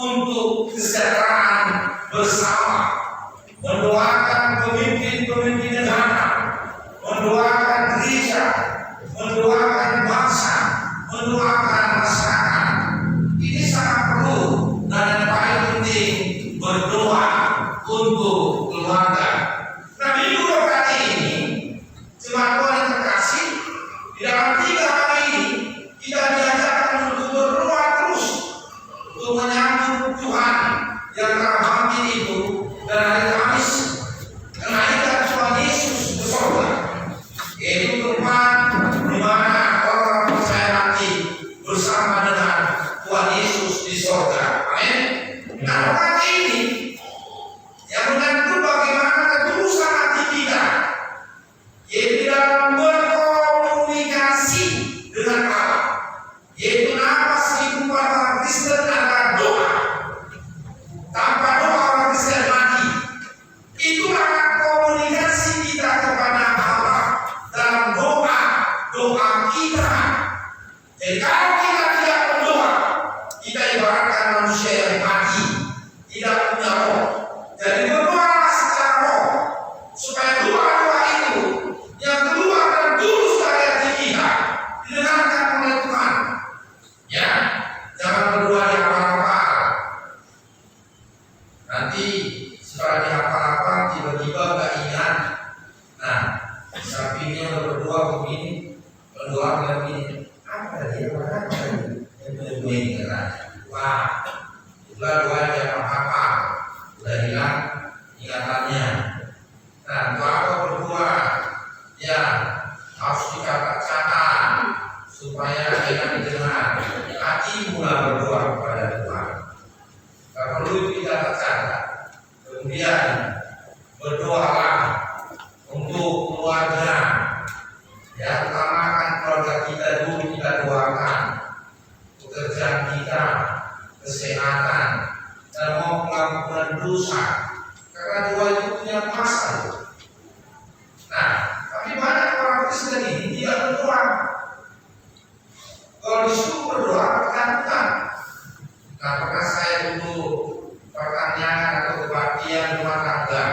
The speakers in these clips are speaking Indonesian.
untuk kesejahteraan bersama, mendoakan pemimpin-pemimpin negara, mendoakan gereja, mendoakan bangsa, mendoakan masyarakat. Ini sangat perlu dan yang paling penting berdoa untuk keluarga. Nah, minggu kali ini jemaat Tuhan yang terkasih, di dalam 3 hari ini kita diajarkan untuk berdoa terus untuk menyambut Tuhan yang telah bangkit itu, dan hari Kamis kenaikan Tuhan Yesus ke surga, yaitu tempat di mana orang percaya mati bersama dengan Tuhan Yesus di surga. Amin. Nah, hari ini yang menentu bagaimana ketulusan hati kita, yaitu dalam berkomunikasi dengan Allah, yaitu nafas kehidupan orang Kristen adalah doa. Tanpa doa orang Kristen mati. Itulah komunikasi kita kepada Allah dalam doa kita. Jadi kalau kita tidak berdoa, kita ibaratkan manusia yang mati, tidak punya roh. Jadi berdoalah secara roh, supaya doa-doa itu yang keluar dan tulus dari hati kita didengarkan oleh Tuhan. Ya, jangan berdoa di hafal-hafal. Nanti setelah dihafal-hafal tiba-tiba nggak ingat. Nah, di sampingnya berdoa begini, berdoa begini. Apa tadi? Apa tadi? Yang begini katanya. Wah, itulah doa yang hafal. Udah hilang ingatannya. Nah, untuk apa berdoa? Ya, harus dicatat-catat supaya enak didengar. Hati mula berdoa kepada Tuhan. Kalau perlu kita catat. Kemudian berdoalah untuk keluarga. Ya, utamakan keluarga kita dulu, kita doakan. Pekerjaan kita, kesehatan, dan mau pengampunan dosa. Karena doa itu punya kuasa. Nah, tapi banyak orang Kristen ini tidak berdoa. Kalau disuruh berdoa, ketakutan. Nah, pernah saya dulu pertanyaan atau kebaktian rumah tangga.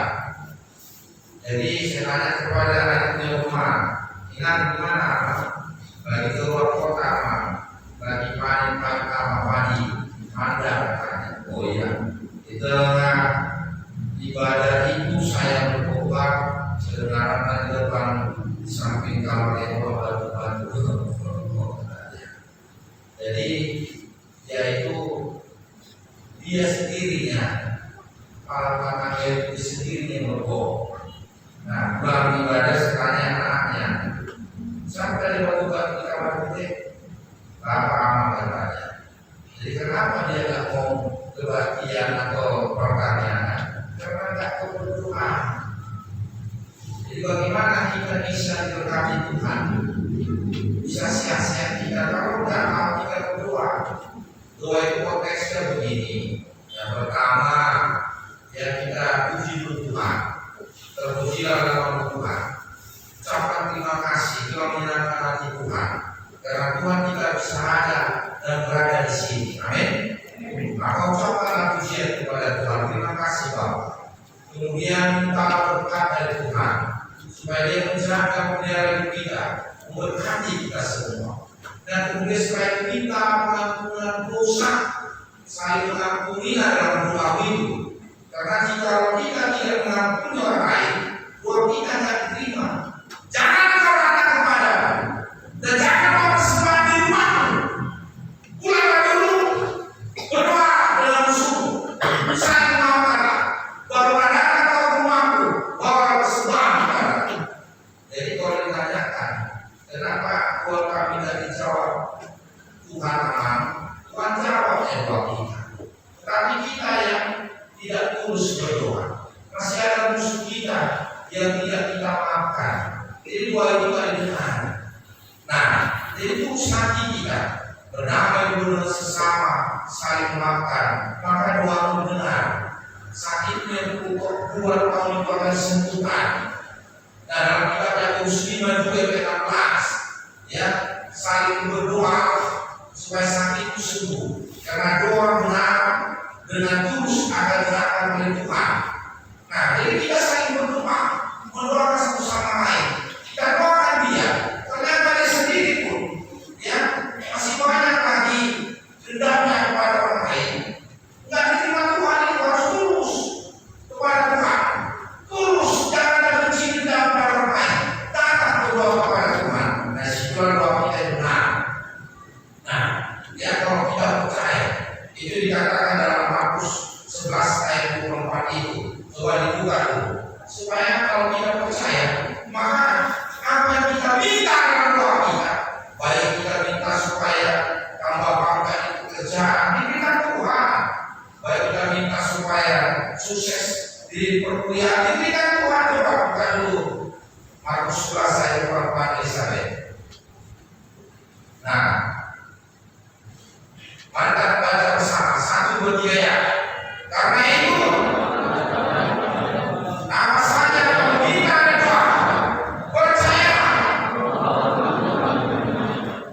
Jadi saya tanya kepada anak punya rumah, ingat gimana? Lagi keluar kota, lagi panen padi, ada katanya. Oh iya, di tengah ibadah itu saya berkhotbah kedengaran di depan samping kamar yang batu-batu. Jadi yaitu dia sendirinya, para anaknya itu sendirinya berbohong. Nah, pulang ibadah sekalian anaknya sampai di batu-batu di kamar putih, Bapak amal katanya. Jadi kenapa dia nggak mau kebaktian atau pertanyaan? Karena nggak mau berdoa. Jadi bagaimana kita bisa diberkati Tuhan? Bisa sehat-sehat kita kalau nggak mau kita berdoa. Doa itu konteksnya begini. Yang pertama, ya kita puji Tuhan. Terpujilah dalam Tuhan. Ucapkan terima kasih telah menyenangkan hati Tuhan. Karena Tuhan kita bisa ada dan berada di sini. Amin. Maka ucapkanlah pujian kepada Tuhan. Terima kasih Bapak. Kemudian minta berkat dari Tuhan supaya Dia menjaga memelihara hidup kita, memberkati kita semua. Dan kemudian supaya kita pengampunan dosa, saling mengampuni dalam doa itu. Karena jika kita tidak mengampuni orang lain, doa kita tidak diterima. Jangan kau datang kepadamu dan jangan kau bersembahyang di rumahmu. Pulanglah dulu, berdoa dalam sungguh, saling memaafkan, baru datang kau ke rumahmu, bawa persembahan kepadamu. Jadi kalau ditanyakan, kenapa doa kami tidak dijawab? Tuhan aman, Tuhan jawab doa kita. Tapi kita yang tidak tulus berdoa, masih ada musuh kita yang tidak kita maafkan. Jadi doa itu tidak didengar. Nah, jadi tulus hati kita berdamai dengan sesama, saling memaafkan, maka doa mendengar. Sakitnya itu keluar tahun itu akan disembuhkan. Dan dalam kitab Yakobus 5 juga ayat 16, ya, saling berdoa supaya sakit itu sembuh. Karena doa benar dikatakan dalam Markus 11 ayat 24 itu. Coba dibuka dulu. Supaya kalau kita percaya, maka apa yang kita minta dalam doa kita, baik kita minta supaya tambah pangkat di pekerjaan, diberikan Tuhan. Baik kita minta supaya sukses di perkuliahan, diberikan Tuhan. Coba buka dulu Markus 11 ayat 24 Elizabeth. Nah, mari baca bersama 1, 2, 3 ya. Karena itu apa saja yang meminta dan doa, percayalah,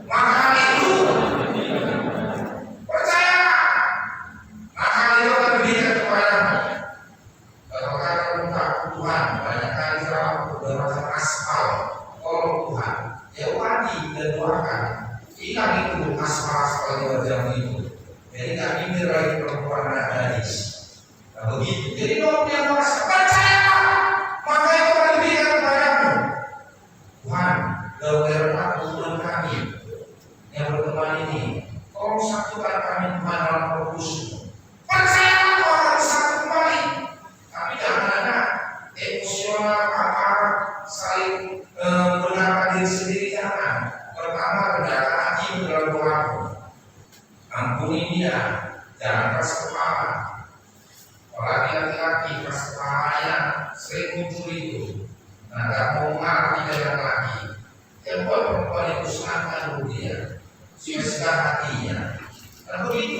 maka itu percayalah, maka itu akan diberikan kepadamu. Kalau kata minta Tuhan, banyak kali dalam beberapa aspal tolong Tuhan, ya wadi dan doakan. Ingat itu aspal di wajah itu. Jadi tak mikir lagi perempuan dan gadis. Nah, begitu. Jadi doa yang merasa percayalah, maka itu akan diberikan kepadamu. Tuhan, dalam harapan Tuhan kami yang berteman ini, tolong satukan kami Tuhan dalam fokus-Mu. Percayalah kau akan bersatu kembali. Tapi jangan ada emosional, aparat, saling benarkan diri sendiri, jangan. Pertama, rendahkan hatimu dalam doamu. Ampuni dia, jangan keras kepala. Apalagi laki-laki keras kepalanya sering muncul itu. Nah, gak mau mengerti dengan laki. Yang buat perempuan itu senangkan dulu dia, sia-sia hatinya. Dan begitu